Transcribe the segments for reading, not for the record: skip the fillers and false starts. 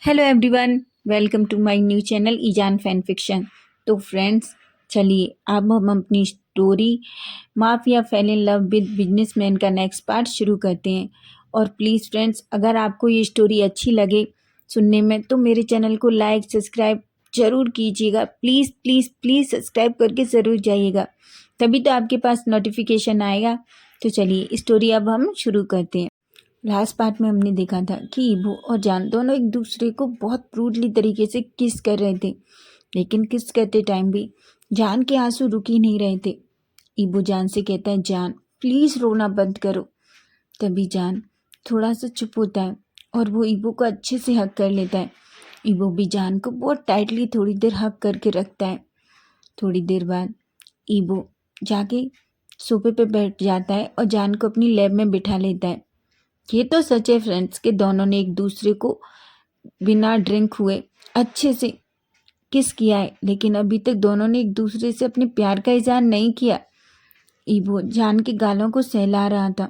Hello everyone, welcome to my new channel Ijaan fan fiction. तो friends, चलिए अब हम अपनी story mafia fell in love with businessman का नेक्स्ट पार्ट शुरू करते हैं। और प्लीज़ फ्रेंड्स, अगर आपको ये स्टोरी अच्छी लगे सुनने में तो मेरे चैनल को लाइक सब्सक्राइब ज़रूर कीजिएगा। प्लीज़ प्लीज़ प्लीज़ सब्सक्राइब करके ज़रूर जाइएगा, तभी तो आपके पास नोटिफिकेशन आएगा। तो चलिए स्टोरी अब हम शुरू करते हैं। लास्ट पार्ट में हमने देखा था कि ईबू और जान दोनों एक दूसरे को बहुत रूडली तरीके से किस कर रहे थे, लेकिन किस करते टाइम भी जान के आंसू रुक ही नहीं रहे थे। ईबू जान से कहता है, जान प्लीज़ रोना बंद करो। तभी जान थोड़ा सा चुप होता है और वो ईबू को अच्छे से हक कर लेता है। ईबू भी जान को बहुत टाइटली थोड़ी देर हक करके रखता है। थोड़ी देर बाद ईबू जाके सोफे पे बैठ जाता है और जान को अपनी लैब में बिठा लेता है। ये तो सच है फ्रेंड्स कि दोनों ने एक दूसरे को बिना ड्रिंक हुए अच्छे से किस किया है, लेकिन अभी तक दोनों ने एक दूसरे से अपने प्यार का इजहार नहीं किया। ईबो जान के गालों को सहला रहा था।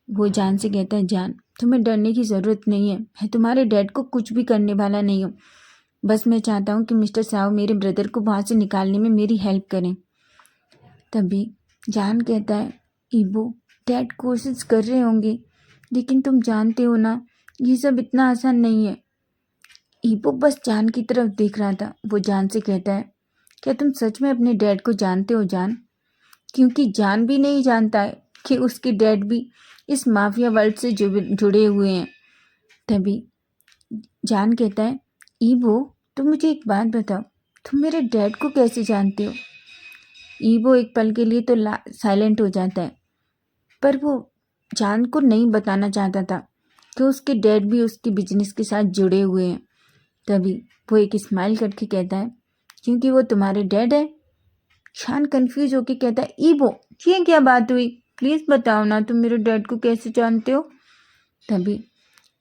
वो जान से कहता है, जान तुम्हें डरने की ज़रूरत नहीं है, मैं तुम्हारे डैड को कुछ भी करने वाला नहीं हूँ। बस मैं चाहता हूँ कि मिस्टर साहब मेरे ब्रदर को वहाँ से निकालने में मेरी हेल्प करें। तभी जान कहता है, ईबो डैड कोशिश कर रहे होंगे, लेकिन तुम जानते हो ना ये सब इतना आसान नहीं है। ईबो बस जान की तरफ देख रहा था। वो जान से कहता है, क्या तुम सच में अपने डैड को जानते हो जान? क्योंकि जान भी नहीं जानता है कि उसके डैड भी इस माफिया वर्ल्ड से जुड़े हुए हैं। तभी जान कहता है, ईबो तुम मुझे एक बात बताओ, तुम मेरे डैड को कैसे जानते हो? ईबो एक पल के लिए तो साइलेंट हो जाता है, पर वो जान को नहीं बताना चाहता था कि उसके डैड भी उसके बिजनेस के साथ जुड़े हुए हैं। तभी वो एक स्माइल करके कहता है, क्योंकि वो तुम्हारे डैड है। शान कंफ्यूज होके कहता है, ईबो ये क्या बात हुई? प्लीज़ बताओ ना, तुम मेरे डैड को कैसे जानते हो? तभी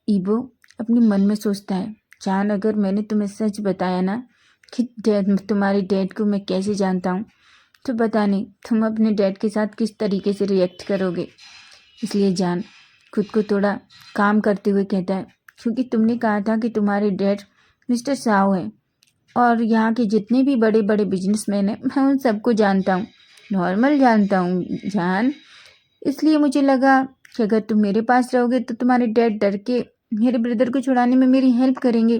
ईबो अपने मन में सोचता है, जान अगर मैंने तुम्हें सच बताया ना कि तुम्हारे डैड को मैं कैसे जानता हूँ, तो पता नहीं तुम अपने डैड के साथ किस तरीके से रिएक्ट करोगे। इसलिए जान खुद को थोड़ा काम करते हुए कहता है, क्योंकि तुमने कहा था कि तुम्हारे डैड मिस्टर साव है और यहाँ के जितने भी बड़े बड़े बिजनेसमैन हैं मैं उन सबको जानता हूँ, नॉर्मल जानता हूँ जान। इसलिए मुझे लगा कि अगर तुम मेरे पास रहोगे तो तुम्हारे डैड डर के मेरे ब्रदर को छुड़ाने में मेरी हेल्प करेंगे।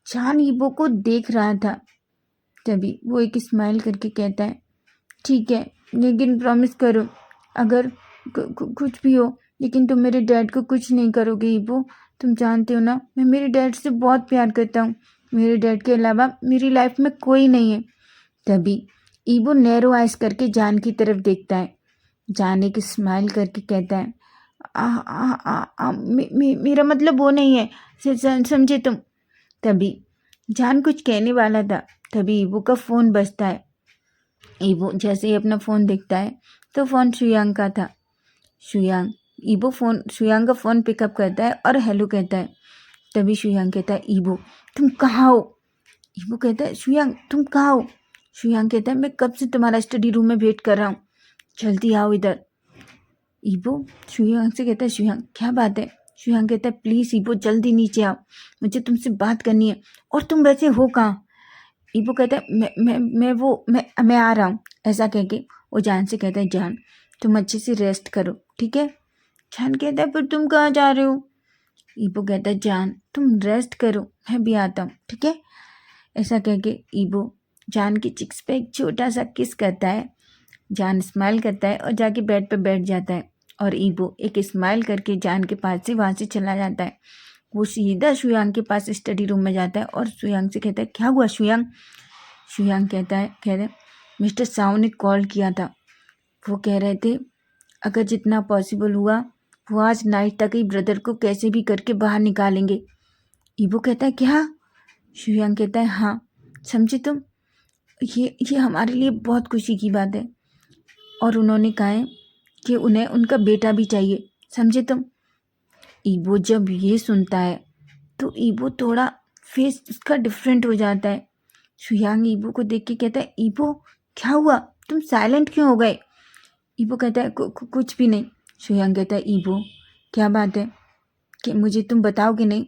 जान ईबो को देख रहा था। तभी वो एक स्माइल करके कहता है, ठीक है, लेकिन प्रॉमिस करो अगर कुछ भी हो, लेकिन तुम मेरे डैड को कुछ नहीं करोगे ईबो। तुम जानते हो ना मैं मेरे डैड से बहुत प्यार करता हूँ, मेरे डैड के अलावा मेरी लाइफ में कोई नहीं है। तभी ईबो नैरो आइज करके जान की तरफ देखता है। जान एक स्माइल करके कहता है, मेरा मतलब वो नहीं है, समझे तुम? तभी जान कुछ कहने वाला था, तभी ईबो का फ़ोन बजता है। ईबो जैसे ही अपना फ़ोन देखता है तो फ़ोन शुयांग का था। ईबो शुयांग का फ़ोन पिकअप करता है और हेलो कहता है। तभी शुयांग कहता है, ईबो तुम कहाँ हो? ईबो कहता है, शुयांग तुम कहाँ हो? शुयांग कहता है, मैं कब से तुम्हारा स्टडी रूम में वेट कर रहा हूँ, जल्दी आओ इधर। ईबो शुयांग से कहता है, शुयांग क्या बात है? शुयांग कहता है, प्लीज़ ईबो जल्दी नीचे आओ, मुझे तुमसे बात करनी है। और तुम वैसे हो कहाँ? ईबो कहता है, मैं आ रहा हूँ। ऐसा कह के वो जान से कहता है, जान तुम अच्छे से रेस्ट करो, ठीक है? जान कहता है, पर तुम कहाँ जा रहे हो? ईबो कहता है, जान तुम रेस्ट करो, मैं भी आता हूँ, ठीक है? ऐसा कह के ईबो जान की चिक्स पे एक छोटा सा किस करता है। जान स्माइल करता है और जाके बेड पे बैठ जाता है और ईबो एक स्माइल करके जान के पास से वहाँ से चला जाता है। वो सीधा शुयांग के पास स्टडी रूम में जाता है और शुयांग से कहता है, क्या हुआ शुयांग? शुयांग कहता है, मिस्टर साव ने कॉल किया था, वो कह रहे थे अगर जितना पॉसिबल हुआ वो आज नाइट तक ही ब्रदर को कैसे भी करके बाहर निकालेंगे। ईबो कहता है, क्या? शुयांग कहता है, हाँ समझे तुम, ये हमारे लिए बहुत खुशी की बात है। और उन्होंने कहा है कि उन्हें उनका बेटा भी चाहिए, समझे तुम? ईबो जब ये सुनता है तो ईबो थोड़ा फेस उसका डिफरेंट हो जाता है। शुयांग ईबो को देख के कहता है, ईबो क्या हुआ, तुम साइलेंट क्यों हो गए? ईबो कहता है, कुछ भी नहीं। शुयांग कहता है, ईबो क्या बात है कि मुझे तुम बताओगे नहीं?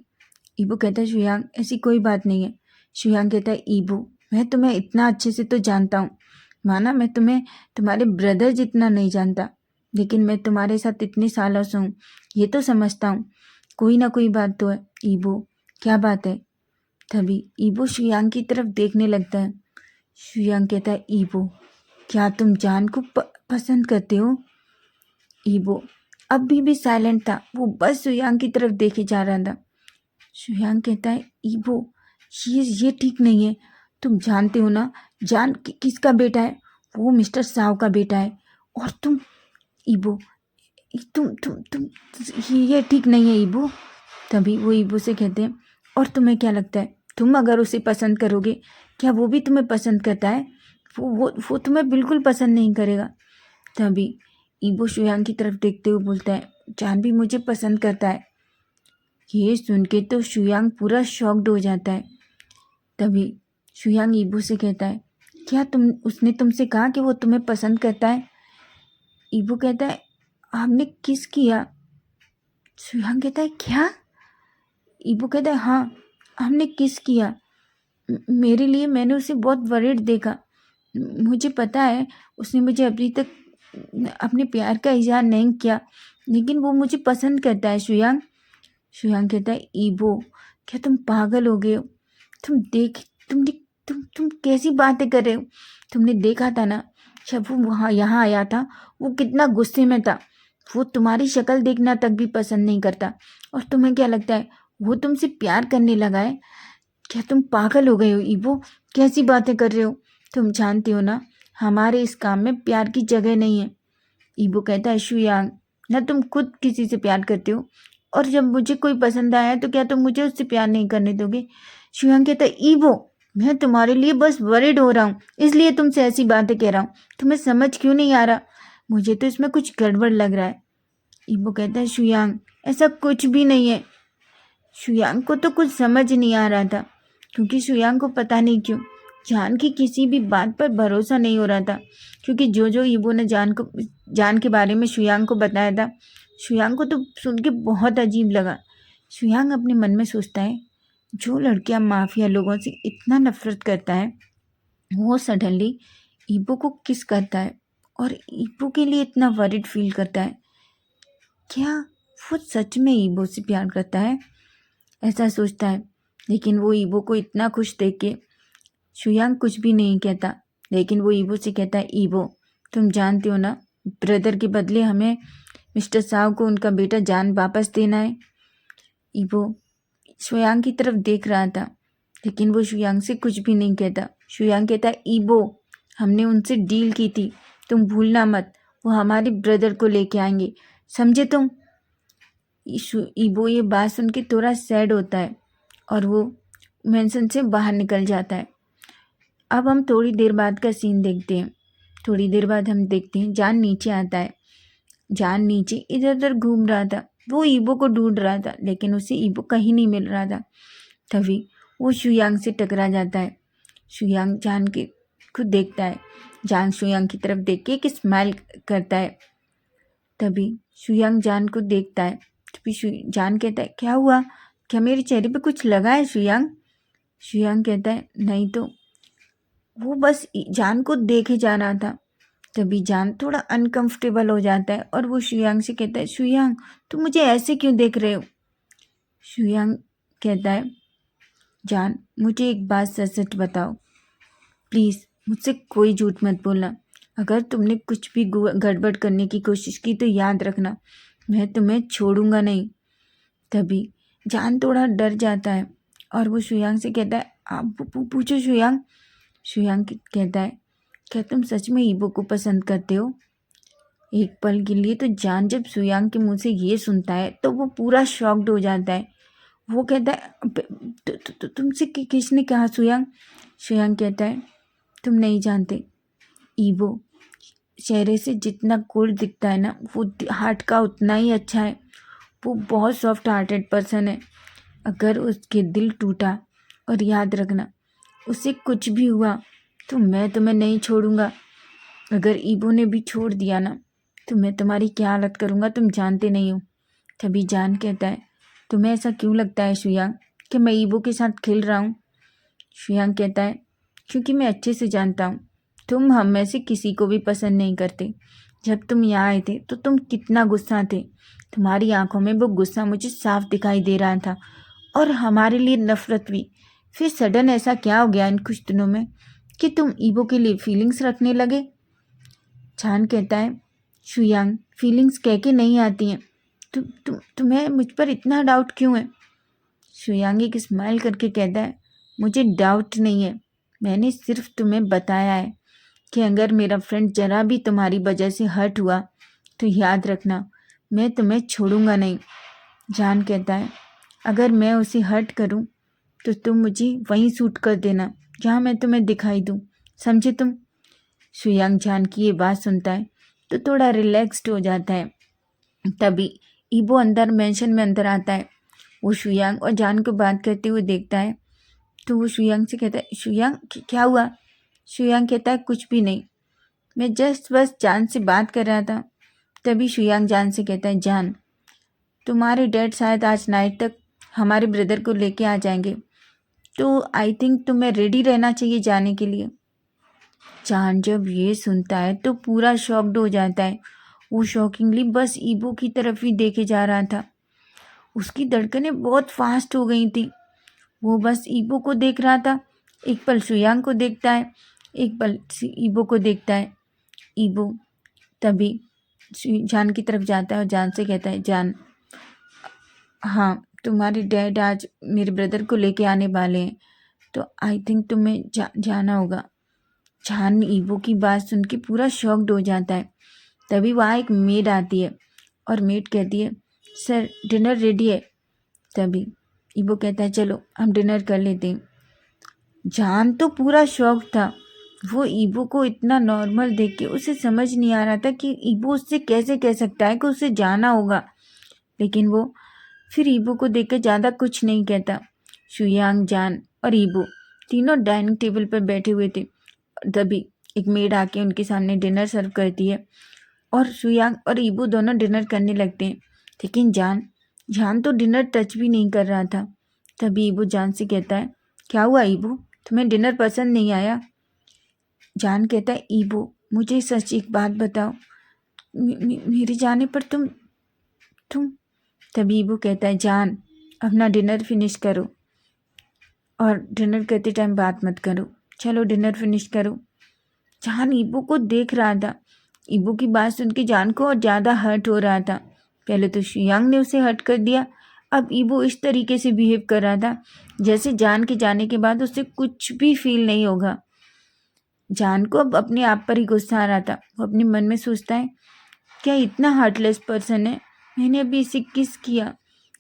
ईबो कहता है शुयांग ऐसी कोई बात नहीं है। शुयांग कहता है ईबो मैं तुम्हें इतना अच्छे से तो जानता हूँ, माना मैं तुम्हें तुम्हारे ब्रदर जितना नहीं जानता, लेकिन मैं तुम्हारे साथ इतने सालों से हूँ, ये तो समझता हूँ कोई ना कोई बात तो है। ईबो क्या बात है? तभी ईबो शुयांग की तरफ देखने लगता है। शुयांग कहता है ईबो क्या तुम जान को पसंद करते हो? ईबो अभी भी साइलेंट था, वो बस शुयांग की तरफ देखे जा रहा था। शुयांग कहता है ईबो ये ठीक नहीं है, तुम जानते हो ना जान किसका बेटा है? वो मिस्टर साव का बेटा है। और तुम ईबो तुम ये ठीक नहीं है ईबो। तभी वो ईबो से कहते हैं और तुम्हें क्या लगता है तुम अगर उसे पसंद करोगे क्या वो भी तुम्हें पसंद करता है? वो तुम्हें बिल्कुल पसंद नहीं करेगा। तभी ईबो शुयांग की तरफ देखते हुए बोलता है जान भी मुझे पसंद करता है। ये सुन के तो शुयांग पूरा शॉक्ड हो जाता है। तभी शुयांग ईबो से कहता है क्या उसने तुमसे कहा कि वो तुम्हें पसंद करता है? ईबो कहता है आपने किस किया? शुयांग कहता है क्या? ईबो कहता है हाँ हमने किस किया। मेरे लिए मैंने उसे बहुत वरीड देखा। मुझे पता है उसने मुझे अभी तक अपने प्यार का इजहार नहीं किया, लेकिन वो मुझे पसंद करता है शुयांग। शुयांग कहता है ईबो क्या तुम पागल हो गए हो? तुम देख तुमने तुम कैसी बातें कर रहे हो? तुमने देखा था ना जब वो वहाँ यहाँ आया था, वो कितना गुस्से में था। वो तुम्हारी शक्ल देखना तक भी पसंद नहीं करता, और तुम्हें क्या लगता है वो तुमसे प्यार करने लगा है? क्या तुम पागल हो गए हो ईबो? कैसी बातें कर रहे हो? तुम जानते हो ना हमारे इस काम में प्यार की जगह नहीं है। ईबो कहता है शुयांग ना तुम खुद किसी से प्यार करते हो, और जब मुझे कोई पसंद आया तो क्या तुम मुझे उससे प्यार नहीं करने दोगे? शुयांग कहता है ईबो मैं तुम्हारे लिए बस वरिड हो रहा हूँ, इसलिए तुमसे ऐसी बातें कह रहा हूँ। तुम्हें समझ क्यों नहीं आ रहा? मुझे तो इसमें कुछ गड़बड़ लग रहा है। ईबो कहता है शुयांग ऐसा कुछ भी नहीं है। शुयांग को तो कुछ समझ नहीं आ रहा था, क्योंकि शुयांग को पता नहीं क्यों जान की किसी भी बात पर भरोसा नहीं हो रहा था, क्योंकि जो ईबो ने जान के बारे में शुयांग को बताया था, शुयांग को तो सुन के बहुत अजीब लगा। शुयांग अपने मन में सोचता है जो लड़कियां माफिया लोगों से इतना नफरत करता है वो सडनली ईबो को किस करता है और ईबो के लिए इतना वरिड फील करता है। क्या वो सच में ईबो से प्यार करता है? ऐसा सोचता है, लेकिन वो ईबो को इतना खुश देख के शुयांग कुछ भी नहीं कहता। लेकिन वो ईबो से कहता है ईबो तुम जानते हो ना ब्रदर के बदले हमें मिस्टर साव को उनका बेटा जान वापस देना है। ईबो शुयांग की तरफ देख रहा था, लेकिन वो शुयांग से कुछ भी नहीं कहता। शुयांग कहता है ईबो हमने उनसे डील की थी, तुम भूलना मत, वो हमारे ब्रदर को लेके आएंगे, समझे तुम? ईबो ये बात सुन के थोड़ा सैड होता है और वो मेंशन से बाहर निकल जाता है। अब हम थोड़ी देर बाद का सीन देखते हैं। थोड़ी देर बाद हम देखते हैं जान नीचे आता है। जान नीचे इधर उधर घूम रहा था, वो ईबो को ढूंढ रहा था, लेकिन उसे ईबो कहीं नहीं मिल रहा था। तभी वो शुयांग से टकरा जाता है। शुयांग जान के खुद देखता है। जान शुयांग की तरफ देख के एक स्माइल करता है। तभी शुयांग जान को देखता है। तभी जान कहता है क्या हुआ, क्या मेरे चेहरे पे कुछ लगा है शुयांग? शुयांग कहता है नहीं तो। वो बस जान को देखे जा रहा था। तभी जान थोड़ा अनकंफर्टेबल हो जाता है और वो शुयांग से कहता है शुयांग तुम मुझे ऐसे क्यों देख रहे हो? शुयांग कहता है जान मुझे एक बात सच सच बताओ, प्लीज़ मुझसे कोई झूठ मत बोलना। अगर तुमने कुछ भी गड़बड़ करने की कोशिश की तो याद रखना मैं तुम्हें छोड़ूंगा नहीं। तभी जान थोड़ा डर जाता है और वो शुयांग से कहता है आप पूछो शुयांग। शुयांग कहता है क्या तुम सच में ईबो को पसंद करते हो? एक पल के लिए तो जान जब शुयांग के मुंह से ये सुनता है तो वो पूरा शॉक्ड हो जाता है। वो कहता है तुमसे किसने कहा शुयांग? शुयांग कहता है तुम नहीं जानते, ईबो चेहरे से जितना कोल्ड दिखता है ना वो हार्ट का उतना ही अच्छा है। वो बहुत सॉफ्ट हार्टेड पर्सन है। अगर उसके दिल टूटा, और याद रखना उसे कुछ भी हुआ तो मैं तुम्हें नहीं छोड़ूंगा। अगर ईबो ने भी छोड़ दिया ना तो मैं तुम्हारी क्या हालत करूँगा तुम जानते नहीं हो। तभी जान कहता है तुम्हें ऐसा क्यों लगता है शुयांग? कि मैं ईबो के साथ खेल रहा हूँ? शुयांग कहता है क्योंकि मैं अच्छे से जानता हूँ तुम हम में से किसी को भी पसंद नहीं करते। जब तुम यहाँ आए थे तो तुम कितना गुस्सा थे। तुम्हारी आंखों में वो गुस्सा मुझे साफ दिखाई दे रहा था और हमारे लिए नफरत भी। फिर सडन ऐसा क्या हो गया इन कुछ दिनों में कि तुम ईबो के लिए फीलिंग्स रखने लगे? चान कहता है शुयांग फीलिंग्स कह के नहीं आती हैं। तुम्हें मुझ पर इतना डाउट क्यों है? शुयांग एक स्माइल करके कहता है मुझे डाउट नहीं है, मैंने सिर्फ तुम्हें बताया है कि अगर मेरा फ्रेंड जरा भी तुम्हारी वजह से हर्ट हुआ तो याद रखना मैं तुम्हें छोड़ूंगा नहीं। जान कहता है अगर मैं उसे हर्ट करूं तो तुम मुझे वहीं शूट कर देना जहां मैं तुम्हें दिखाई दूं, समझे तुम? शुयांग जान की ये बात सुनता है तो थोड़ा रिलैक्स्ड हो जाता है। तभी ईबो अंदर मेंशन में अंदर आता है। वो शुयांग और जान को बात करते हुए देखता है तो वो शुयांग से कहता है शुयांग क्या हुआ? शुयांग कहता है कुछ भी नहीं, मैं जस्ट बस जान से बात कर रहा था। तभी शुयांग जान से कहता है जान तुम्हारे डैड शायद आज नाइट तक हमारे ब्रदर को लेके आ जाएंगे, तो आई थिंक तुम्हें रेडी रहना चाहिए जाने के लिए। जान जब ये सुनता है तो पूरा शॉक्ड हो जाता है। वो शॉकिंगली बस ईबो की तरफ ही देखे जा रहा था। उसकी धड़कनें बहुत फास्ट हो गई थी। वो बस ईबो को देख रहा था। एक पल शुयांग को देखता है, एक पल ईबो को देखता है। ईबो तभी जान की तरफ जाता है और जान से कहता है जान हाँ तुम्हारे डैड आज मेरे ब्रदर को लेके आने वाले हैं, तो आई थिंक तुम्हें जाना होगा। जान ईबो की बात सुन के पूरा शॉक्ड हो जाता है। तभी वहाँ एक मेड आती है और मेड कहती है सर डिनर रेडी है। तभी ईबो कहता है चलो हम डिनर कर लेते हैं। जान तो पूरा शॉक था। वो ईबो को इतना नॉर्मल देख के उसे समझ नहीं आ रहा था कि ईबो उससे कैसे कह सकता है कि उसे जाना होगा, लेकिन वो फिर ईबो को देखकर ज़्यादा कुछ नहीं कहता। शुयांग जान और ईबो तीनों डाइनिंग टेबल पर बैठे हुए थे। तभी एक मेड आके उनके सामने डिनर सर्व करती है और शुयांग और ईबो दोनों डिनर करने लगते हैं, लेकिन जान तो डिनर टच भी नहीं कर रहा था। तभी ईबो जान से कहता है क्या हुआ ईबो, तुम्हें डिनर पसंद नहीं आया? जान कहता है ईबो मुझे सच एक बात बताओ, मेरे जाने पर तुम तभी ईबो कहता है जान अपना डिनर फिनिश करो और डिनर करते टाइम बात मत करो, चलो डिनर फिनिश करो। जान ईबो को देख रहा था। ईबो की बात सुन के जान को और ज़्यादा हर्ट हो रहा था। पहले तो शुयांग ने उसे हर्ट कर दिया, अब ईबो इस तरीके से बिहेव कर रहा था जैसे जान के जाने के बाद उसे कुछ भी फील नहीं होगा। जान को अब अपने आप पर ही गुस्सा आ रहा था। वो अपने मन में सोचता है क्या इतना हार्टलेस पर्सन है, मैंने अभी इसे किस किया,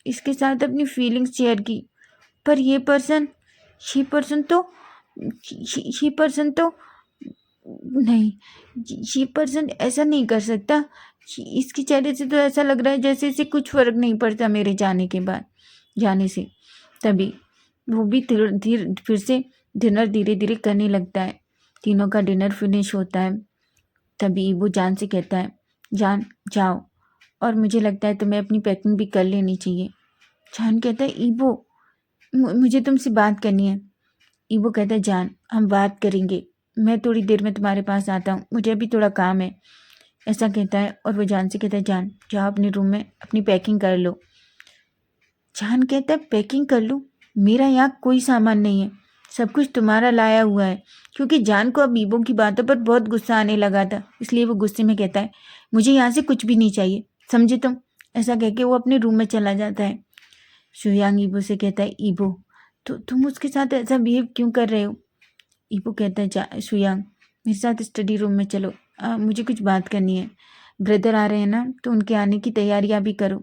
इसके साथ अपनी फीलिंग्स शेयर की, पर ये पर्सन तो नहीं, ये पर्सन ऐसा नहीं कर सकता। इसके चेहरे से तो ऐसा लग रहा है जैसे इसे कुछ फर्क नहीं पड़ता मेरे जाने से। तभी वो भी फिर से डिनर धीरे धीरे करने लगता है। तीनों का डिनर फिनिश होता है। तभी ईबो जान से कहता है जान जाओ, और मुझे लगता है तुम्हें अपनी पैकिंग भी कर लेनी चाहिए। जान कहता है ईबो मुझे तुमसे बात करनी है। ईबो कहता है जान हम बात करेंगे, मैं थोड़ी देर में तुम्हारे पास आता हूँ, मुझे अभी थोड़ा काम है। ऐसा कहता है और वो जान से कहता है जान जाओ अपने रूम में अपनी पैकिंग कर लो। जान कहता है पैकिंग कर लूँ, मेरा यहाँ कोई सामान नहीं है, सब कुछ तुम्हारा लाया हुआ है। क्योंकि जान को अब ईबो की बातों पर बहुत गुस्सा आने लगा था, इसलिए वो गुस्से में कहता है मुझे यहाँ से कुछ भी नहीं चाहिए, समझे तुम? ऐसा कह के वो अपने रूम में चला जाता है। शुयांग ईबो से कहता है ईबो तो तुम उसके साथ ऐसा बिहेव क्यों कर रहे हो? ईबो कहता है शुयांग मेरे साथ स्टडी रूम में चलो, मुझे कुछ बात करनी है। ब्रदर आ रहे हैं ना, तो उनके आने की तैयारियां भी करो।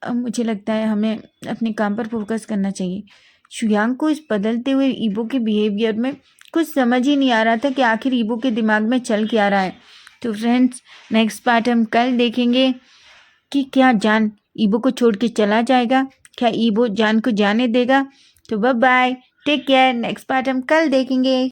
अब मुझे लगता है हमें अपने काम पर फोकस करना चाहिए। शुयांग को इस बदलते हुए ईबो के बिहेवियर में कुछ समझ ही नहीं आ रहा था कि आखिर ईबो के दिमाग में चल क्या रहा है। तो फ्रेंड्स नेक्स्ट पार्ट हम कल देखेंगे कि क्या जान ईबो को छोड़ के चला जाएगा, क्या ईबो जान को जाने देगा। तो bye bye, take care, next part हम कल देखेंगे।